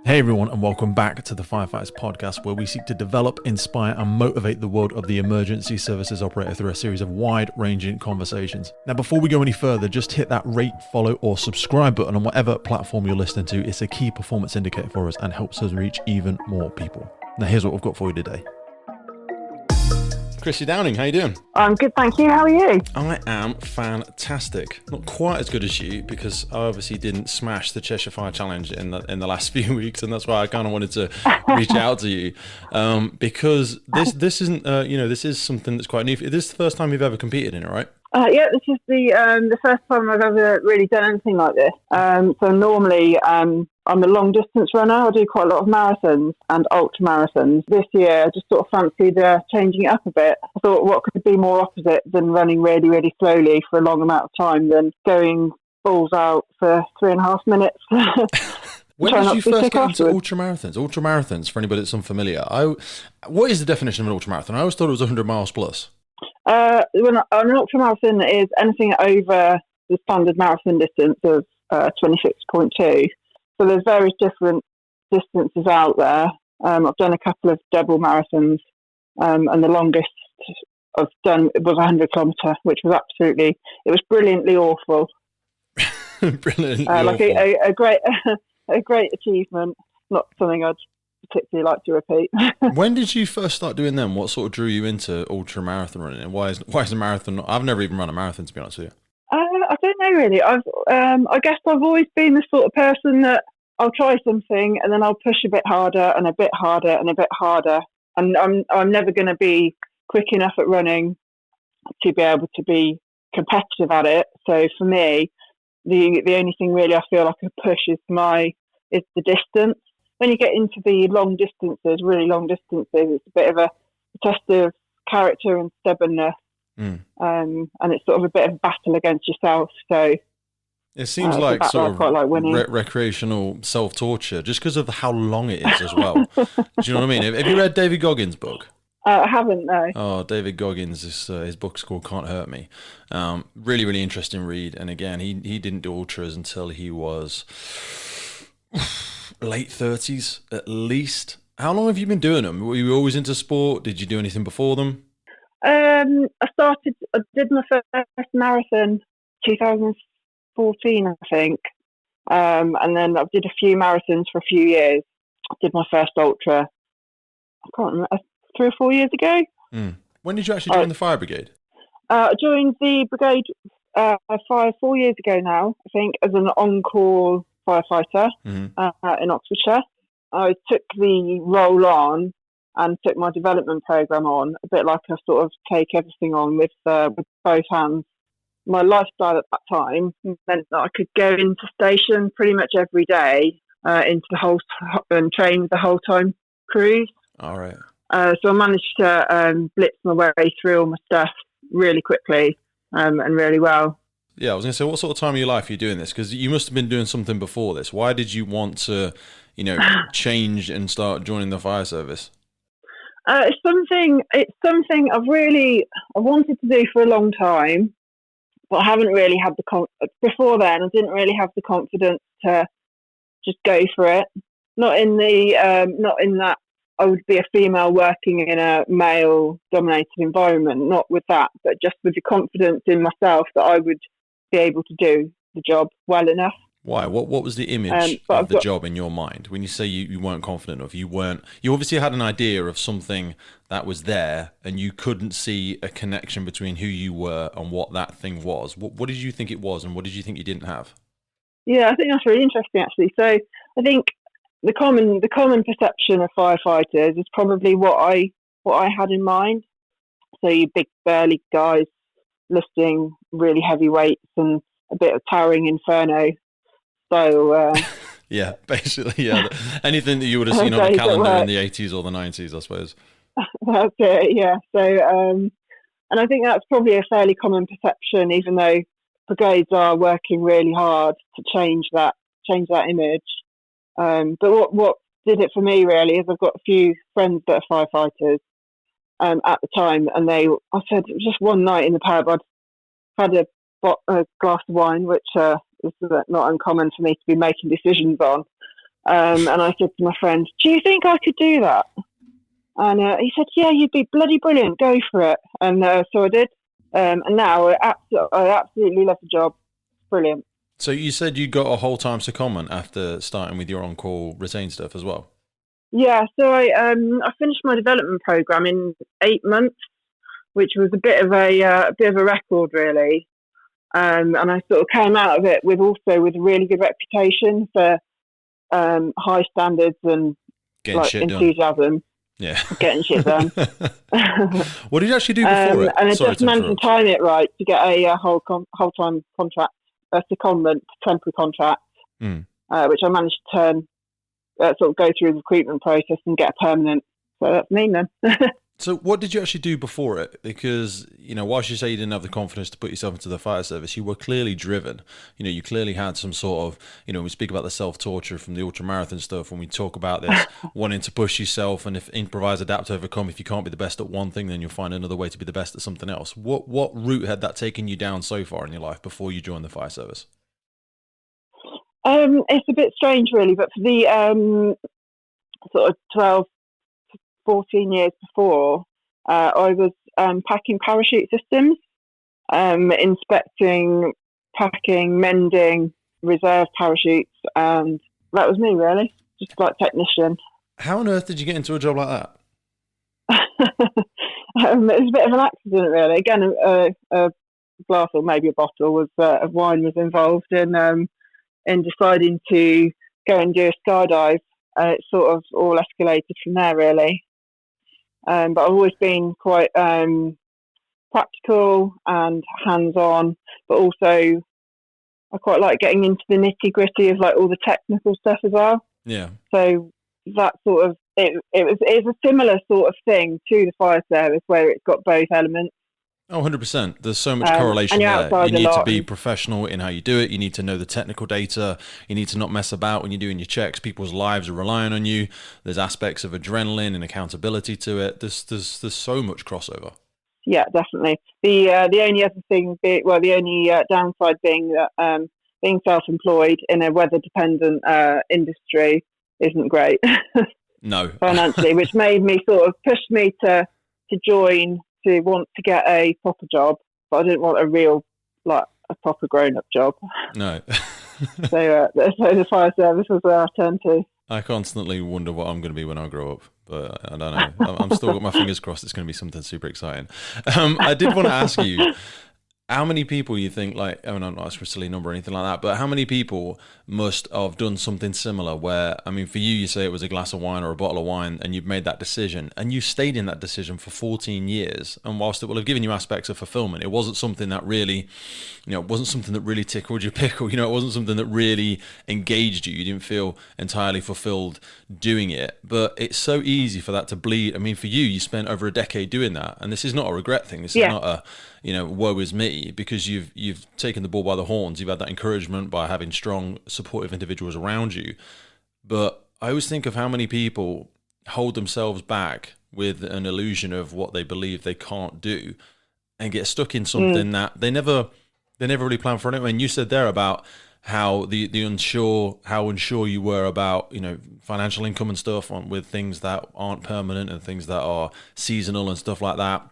Hey everyone, and welcome back to the Firefighters podcast, where we seek to develop, inspire, and motivate the world of the emergency services operator through a series of wide-ranging conversations. Now, before we go any further, just hit that rate, follow, or subscribe button on whatever platform you're listening to. It's a key performance indicator for us and helps us reach even more people. Now, here's what we've got for you today. Chrissy Downing, how you doing? I'm good, thank you. How are you? I am fantastic. Not quite as good as you, because I obviously didn't smash the Cheshire Fire Challenge in the last few weeks, and that's why I kind of wanted to reach out to you, because this isn't this is something that's quite new. This is the first time you've ever competed in it, right? Yeah, this is the first time I've ever really done anything like this. So normally I'm a long distance runner. I do quite a lot of marathons and ultra marathons. This year I just sort of fancied changing it up a bit. I thought, what could be more opposite than running really, really slowly for a long amount of time than going balls out for 3.5 minutes. When did you first get into ultramarathons? Ultramarathons, for anybody that's unfamiliar, what is the definition of an ultramarathon? I always thought it was 100 miles plus. An ultramarathon is anything over the standard marathon distance of 26.2. So there's various different distances out there. I've done a couple of double marathons, and the longest I've done was 100 kilometre, which was it was brilliantly awful. Brilliantly like awful. a great achievement. Not something I'd particularly like to repeat. When did you first start doing them? What sort of drew you into ultra marathon running, and why is a marathon? I've never even run a marathon, to be honest with you. I don't know really. I guess I've always been the sort of person that I'll try something and then I'll push a bit harder and a bit harder and a bit harder, and I'm never going to be quick enough at running to be able to be competitive at it. So for me, the only thing really I feel like a push is the distance. When you get into the long distances, really long distances, it's a bit of a test of character and stubbornness, and it's sort of a bit of a battle against yourself. So it seems like sort of recreational self-torture, just because of how long it is as well. Do you know what I mean? Have you read David Goggins' book? I haven't, no. Oh, David Goggins, his book's called Can't Hurt Me. Really, really interesting read. And again, he didn't do ultras until he was late 30s at least. How long have you been doing them? Were you always into sport? Did you do anything before them? I did my first marathon 2014, I think, and then I did a few marathons for a few years. I did my first ultra, I can't remember, 3 or 4 years ago. When did you actually join the fire brigade? I joined the brigade 4 years ago now, I think, as an on-call firefighter in Oxfordshire. I took the role on and took my development programme on, a bit like I sort of take everything on with both hands. My lifestyle at that time meant that I could go into station pretty much every day and train with the whole time crews. All right. So I managed to blitz my way through all my stuff really quickly and really well. Yeah, I was going to say, what sort of time of your life are you doing this? Because you must have been doing something before this. Why did you want to, change and start joining the fire service? It's something I wanted to do for a long time, but I haven't really had before then. I didn't really have the confidence to just go for it. Not in that I would be a female working in a male-dominated environment. Not with that, but just with the confidence in myself that I would be able to do the job well enough. Why? What was the image of the job in your mind? When you say you weren't confident enough, you obviously had an idea of something that was there, and you couldn't see a connection between who you were and what that thing was. What did you think it was, and what did you think you didn't have? Yeah, I think that's really interesting, actually. So I think the common perception of firefighters is probably what I had in mind. So you big burly guys lifting really heavy weights and a bit of towering inferno. So yeah, basically, yeah. Anything that you would have seen on the calendar in the 80s or the 90s, I suppose. That's it, yeah. So, and I think that's probably a fairly common perception, even though brigades are working really hard to change that image. But what did it for me really is I've got a few friends that are firefighters at the time, and I said just one night in the pub I'd had a glass of wine, which is not uncommon for me to be making decisions on, And I said to my friend, "Do you think I could do that?" And he said, "Yeah, you'd be bloody brilliant. Go for it." And so I did. And now I absolutely love the job. It's brilliant. So you said you got a whole-time secondment after starting with your on-call retain stuff as well? Yeah, so I finished my development program in 8 months, which was a bit of a record, really. And I sort of came out of it with a really good reputation for high standards and Getting like shit enthusiasm. done. Yeah. Getting shit done. What did you actually do before it? And I just managed to time it right to get a whole-time contract, a secondment, temporary contract, which I managed to turn, sort of go through the recruitment process and get a permanent. So that's me then. So what did you actually do before it? Because, whilst you say you didn't have the confidence to put yourself into the fire service, you were clearly driven. You clearly had some sort of, when we speak about the self-torture from the ultramarathon stuff, when we talk about this, wanting to push yourself and if improvise, adapt, overcome, if you can't be the best at one thing, then you'll find another way to be the best at something else. What route had that taken you down so far in your life before you joined the fire service? It's a bit strange, really, but for the sort of 12, 14 years before, I was packing parachute systems, inspecting, packing, mending reserve parachutes, and that was me, really, just like technician. How on earth did you get into a job like that? It was a bit of an accident, really. Again, a glass or maybe a bottle of wine was involved in deciding to go and do a skydive. It sort of all escalated from there, really. But I've always been quite practical and hands-on, but also I quite like getting into the nitty-gritty of like all the technical stuff as well. Yeah. So that sort of it's a similar sort of thing to the fire service where it's got both elements. Oh, 100%. There's so much correlation there. You need to be professional in how you do it. You need to know the technical data. You need to not mess about when you're doing your checks. People's lives are relying on you. There's aspects of adrenaline and accountability to it. There's so much crossover. Yeah, definitely. The only other thing, the only downside being that being self-employed in a weather-dependent industry isn't great. No. Financially, which made me sort of push me to join, to want to get a proper job, but I didn't want a proper grown-up job. No. So the fire service was where I turned to. I constantly wonder what I'm going to be when I grow up, but I don't know. I'm still got my fingers crossed it's going to be something super exciting. I did want to ask you, how many people you think, like, I'm not asking for a silly number or anything like that, but how many people must have done something similar where, I mean, for you say it was a glass of wine or a bottle of wine and you've made that decision and you stayed in that decision for 14 years. And whilst it will have given you aspects of fulfillment, it wasn't something that really, it wasn't something that really tickled your pickle. It wasn't something that really engaged you. You didn't feel entirely fulfilled doing it, but it's so easy for that to bleed. I mean, for you spent over a decade doing that. And this is not a regret thing. This is not a, woe is me, because you've taken the bull by the horns. You've had that encouragement by having strong, supportive individuals around you. But I always think of how many people hold themselves back with an illusion of what they believe they can't do and get stuck in something that they never really plan for. And you said there about how how unsure you were about, financial income and stuff with things that aren't permanent and things that are seasonal and stuff like that.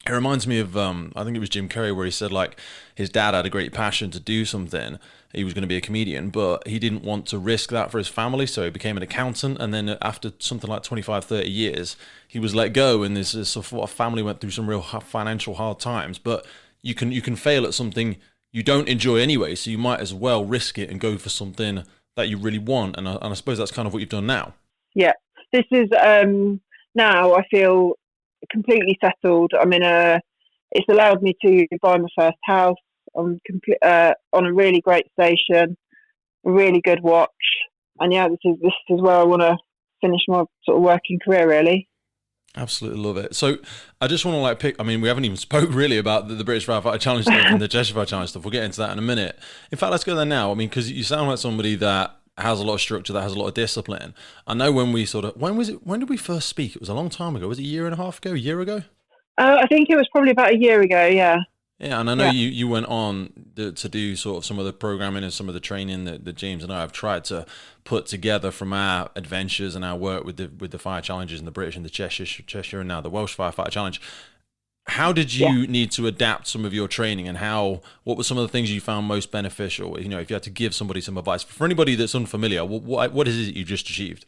It reminds me of, I think it was Jim Carrey, where he said, like, his dad had a great passion to do something. He was going to be a comedian, but he didn't want to risk that for his family, so he became an accountant. And then after something like 25, 30 years, he was let go, and this family went through some real financial hard times. But you can fail at something you don't enjoy anyway, so you might as well risk it and go for something that you really want. And I suppose that's kind of what you've done now. Yeah, this is, now I feel completely settled. It's allowed me to buy my first house on a really great station, a really good watch, and this is where I want to finish my sort of working career, really. Absolutely love it. So I just want to pick, we haven't even spoke really about the British Firefighter Challenge stuff and the Cheshire Fire Challenge stuff. We'll get into that in a minute. In fact, let's go there now. Because you sound like somebody that has a lot of structure, that has a lot of discipline. I know when did we first speak? It was a long time ago. Was it a year and a half ago? A year ago? I think it was probably about a year ago, yeah. Yeah, and I know Yeah. you went on to do sort of some of the programming and some of the training that James and I have tried to put together from our adventures and our work with the fire challenges in the British and the Cheshire and now the Welsh Firefighter Challenge. How did Yeah. you need to adapt some of your training, and what were some of the things you found most beneficial? You know, if you had to give somebody some advice for anybody that's unfamiliar, what is it you just achieved?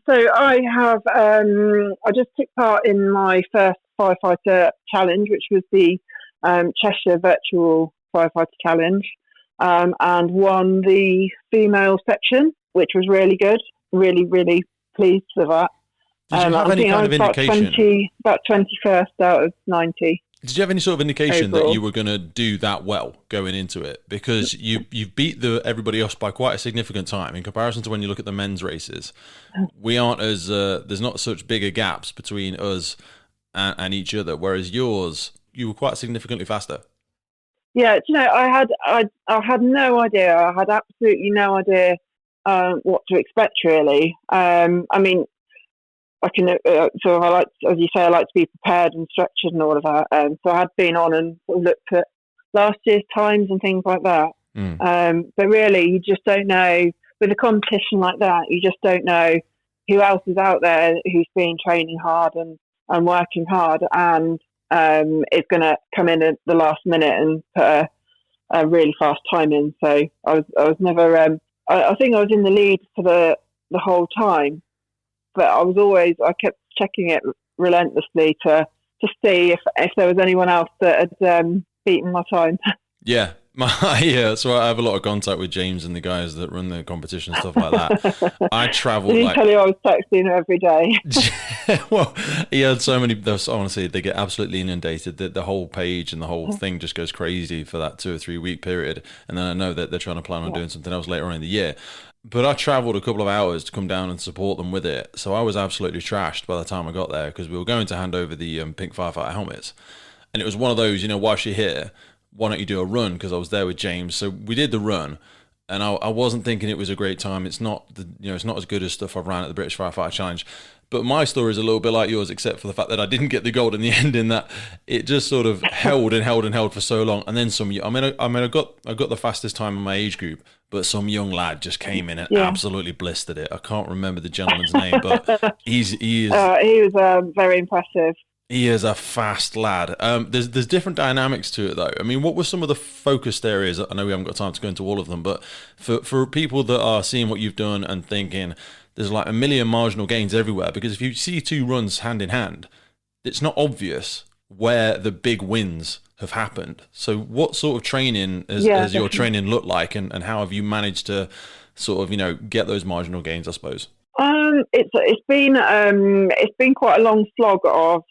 So I have, I just took part in my first firefighter challenge, which was the Cheshire Virtual Firefighter Challenge, and won the female section, which was really good. Really, really pleased with that. Did you have any kind of indication? About 21st out of 90. Did you have any sort of indication overall that you were going to do that well going into it? Because you've beat everybody else by quite a significant time in comparison to when you look at the men's races. We aren't as there's not such bigger gaps between us and each other, whereas yours, you were quite significantly faster. Yeah, do you know, I had no idea. I had absolutely no idea what to expect, really. I mean, I can so I like, as you say, I like to be prepared and structured and all of that. So I had been on and sort of looked at last year's times and things like that. But really, you just don't know with a competition like that. You just don't know who else is out there who's been training hard and working hard and is going to come in at the last minute and put a really fast time in. So I was never. I think I was in the lead for the whole time. But I kept checking it relentlessly to see if there was anyone else that had beaten my time. Yeah. So I have a lot of contact with James and the guys that run the competition, stuff like that. I travelled. Did he tell you I was texting every day? Well, he had so many. Honestly, they get absolutely inundated. The whole page and the whole thing just goes crazy for that 2 or 3 week period. And then I know that they're trying to plan on doing something else later on in the year. But I travelled a couple of hours to come down and support them with it. So I was absolutely trashed by the time I got there because we were going to hand over the pink firefighter helmets. And it was one of those, whilst you're here, why don't you do a run? Because I was there with James. So we did the run. And I wasn't thinking it was a great time. It's not it's not as good as stuff I've ran at the British Firefighter Challenge. But my story is a little bit like yours, except for the fact that I didn't get the gold in the end. In that it just sort of held and held and held for so long, and then some. I got the fastest time in my age group, but some young lad just came in and absolutely blistered it. I can't remember the gentleman's name, but he is. He was very impressive. He is a fast lad. There's different dynamics to it, though. I mean, what were some of the focused areas? I know we haven't got time to go into all of them, but for people that are seeing what you've done and thinking, there's like a million marginal gains everywhere, because if you see two runs hand in hand, it's not obvious where the big wins have happened. So what sort of training has your training looked like, and how have you managed to sort of, get those marginal gains, I suppose? It's been quite a long slog of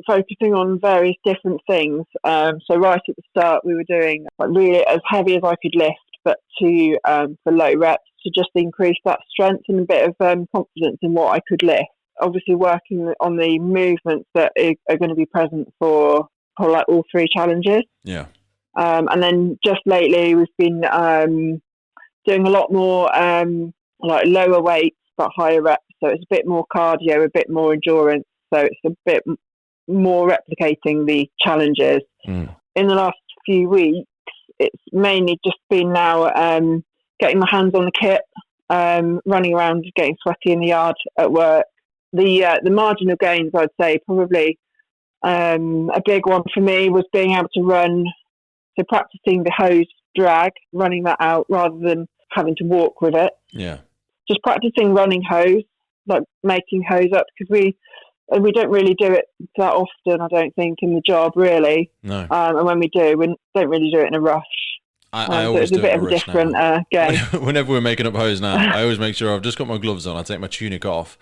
focusing on various different things. So right at the start, we were doing like really as heavy as I could lift, but for low reps to just increase that strength and a bit of confidence in what I could lift. Obviously, working on the movements that are going to be present for like all three challenges. Yeah. And then just lately, we've been doing a lot more like lower weights but higher reps. So it's a bit more cardio, a bit more endurance. So it's a bit more replicating the challenges. In the last few weeks, it's mainly just been now getting my hands on the kit, running around, getting sweaty in the yard at work. The marginal gains, I'd say, probably a big one for me was being able to run, so practicing the hose drag, running that out rather than having to walk with it. Yeah. Just practicing running hose, like making hose up, because we don't really do it that often, I don't think, in the job, really. No. And when we do, we don't really do it in a rush. I always so it's a bit of a different game. Whenever we're making up hose now, I always make sure I've just got my gloves on, I take my tunic off,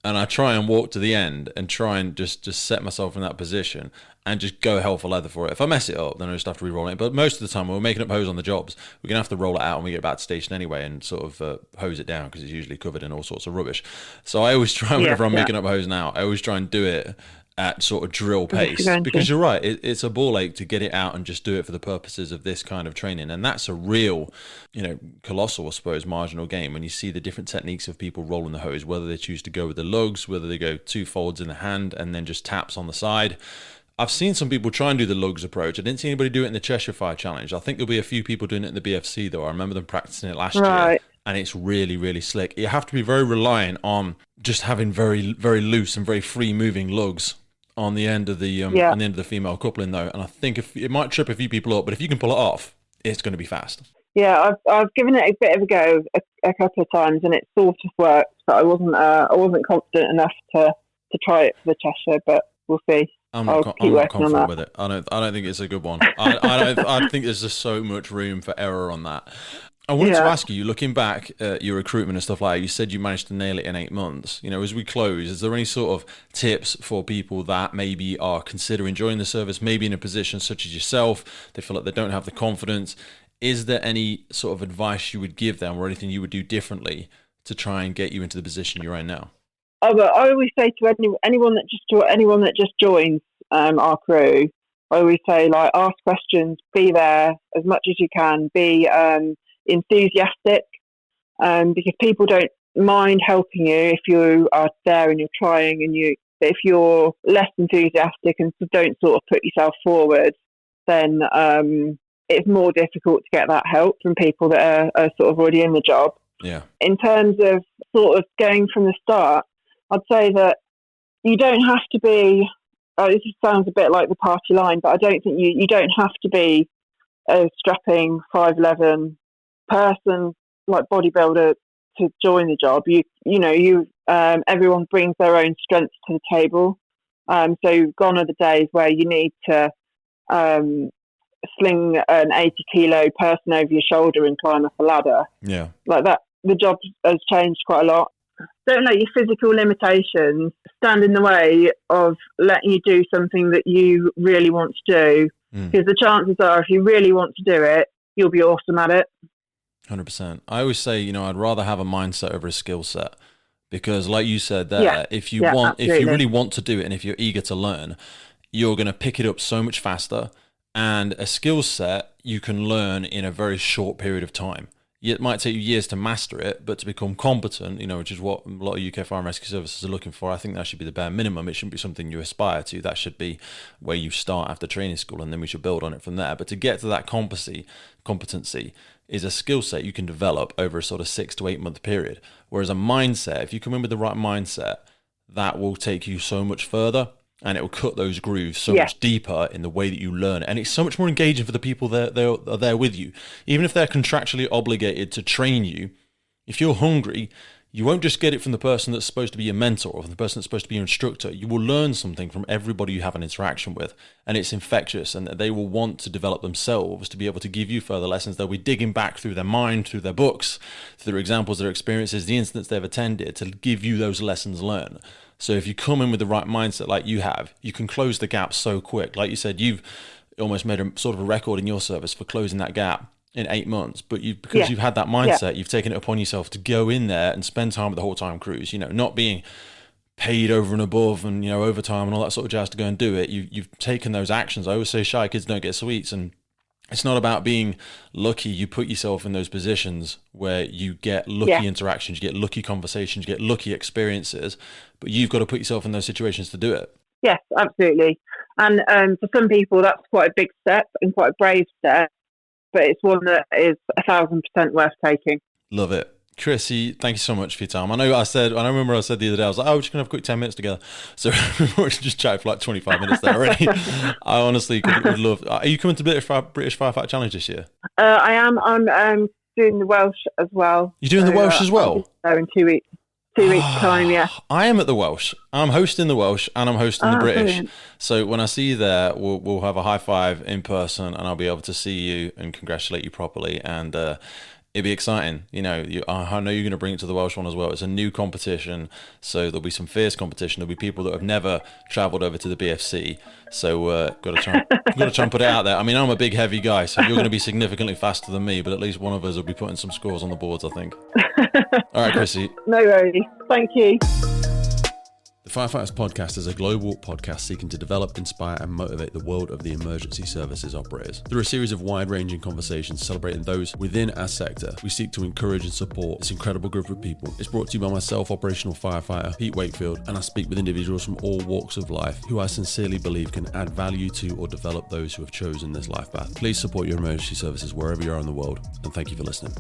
and I try and walk to the end and try and just set myself in that position and just go hell for leather for it. If I mess it up, then I just have to re-roll it. But most of the time, when we're making up hose on the jobs, we're going to have to roll it out when we get back to station anyway and sort of hose it down, because it's usually covered in all sorts of rubbish. So I always try, whenever I'm making up hose now, I always try and do it at sort of drill pace, because you're right, it's a ball ache to get it out and just do it for the purposes of this kind of training. And that's a real, colossal, I suppose, marginal gain when you see the different techniques of people rolling the hose, whether they choose to go with the lugs, whether they go 2 folds in the hand and then just taps on the side. I've seen some people try and do the lugs approach. I didn't see anybody do it in the Cheshire Fire Challenge. I think there'll be a few people doing it in the BFC, though. I remember them practicing it last year, and it's really, really slick. You have to be very reliant on just having very, very loose and very free-moving lugs on the end of the on the end of the female coupling, though. And I think it might trip a few people up, but if you can pull it off, it's going to be fast. Yeah, I've given it a bit of a go a couple of times, and it sort of worked, but I wasn't confident enough to try it for the Cheshire, but we'll see. I'm not confident with it. I don't think it's a good one. I think there's just so much room for error on that. I wanted to ask you, looking back at your recruitment and stuff like that, you said you managed to nail it in 8 months. You know, as we close, is there any sort of tips for people that maybe are considering joining the service, maybe in a position such as yourself, they feel like they don't have the confidence? Is there any sort of advice you would give them or anything you would do differently to try and get you into the position you're in now? Oh, but I always say to anyone that just joins our crew, I always say, like, ask questions, be there as much as you can, be enthusiastic, because people don't mind helping you if you are there and you're trying, but if you're less enthusiastic and don't sort of put yourself forward, then it's more difficult to get that help from people that are sort of already in the job. Yeah. In terms of sort of going from the start, I'd say that you don't have to be, this sounds a bit like the party line, but I don't think you don't have to be a strapping 5'11" person, like bodybuilder, to join the job. Everyone brings their own strengths to the table. So gone are the days where you need to sling an 80 kilo person over your shoulder and climb up a ladder. Yeah. Like that, the job has changed quite a lot. Don't let your physical limitations stand in the way of letting you do something that you really want to do. Because the chances are, if you really want to do it, you'll be awesome at it. 100%. I always say, I'd rather have a mindset over a skill set, because like you said there, if you really want to do it and if you're eager to learn, you're going to pick it up so much faster. And a skill set you can learn in a very short period of time. It might take you years to master it, but to become competent, which is what a lot of UK Fire and Rescue Services are looking for, I think that should be the bare minimum. It shouldn't be something you aspire to. That should be where you start after training school, and then we should build on it from there. But to get to that competency is a skill set you can develop over a sort of 6 to 8 month period. Whereas a mindset, if you come in with the right mindset, that will take you so much further. And it will cut those grooves so much deeper in the way that you learn. And it's so much more engaging for the people that are there with you. Even if they're contractually obligated to train you, if you're hungry, you won't just get it from the person that's supposed to be your mentor or from the person that's supposed to be your instructor. You will learn something from everybody you have an interaction with. And it's infectious, and they will want to develop themselves to be able to give you further lessons. They'll be digging back through their mind, through their books, through their examples, their experiences, the incidents they've attended, to give you those lessons learned. So if you come in with the right mindset like you have, you can close the gap so quick. Like you said, you've almost made a sort of a record in your service for closing that gap in 8 months. But because you've had that mindset, you've taken it upon yourself to go in there and spend time with the whole time crews, not being paid over and above and, overtime and all that sort of jazz to go and do it. You've taken those actions. I always say shy kids don't get sweets, and it's not about being lucky. You put yourself in those positions where you get lucky interactions, you get lucky conversations, you get lucky experiences, but you've got to put yourself in those situations to do it. Yes, absolutely. And for some people, that's quite a big step and quite a brave step, but it's one that is 1,000% worth taking. Love it. Chrissy, thank you so much for your time. I remember I said the other day, I was like, we're just going to have a quick 10 minutes together. So we're just chatting for like 25 minutes there already. I honestly would love. Are you coming to British Firefighter Challenge this year? I am. I'm doing the Welsh as well. You're doing the Welsh as well? In 2 weeks. 2 weeks time, yeah. I am at the Welsh. I'm hosting the Welsh and I'm hosting the British. Brilliant. So when I see you there, we'll have a high five in person, and I'll be able to see you and congratulate you properly. And it'd be exciting. I know you're going to bring it to the Welsh one as well. It's a new competition, so there'll be some fierce competition. There'll be people that have never travelled over to the BFC, so got to try and put it out there. I mean, I'm a big, heavy guy, so you're going to be significantly faster than me, but at least one of us will be putting some scores on the boards, I think. All right, Chrissy. No worries. Thank you. The Firefighters Podcast is a global podcast seeking to develop, inspire, and motivate the world of the emergency services operators. Through a series of wide-ranging conversations celebrating those within our sector, we seek to encourage and support this incredible group of people. It's brought to you by myself, operational firefighter Pete Wakefield, and I speak with individuals from all walks of life who I sincerely believe can add value to or develop those who have chosen this life path. Please support your emergency services wherever you are in the world, and thank you for listening.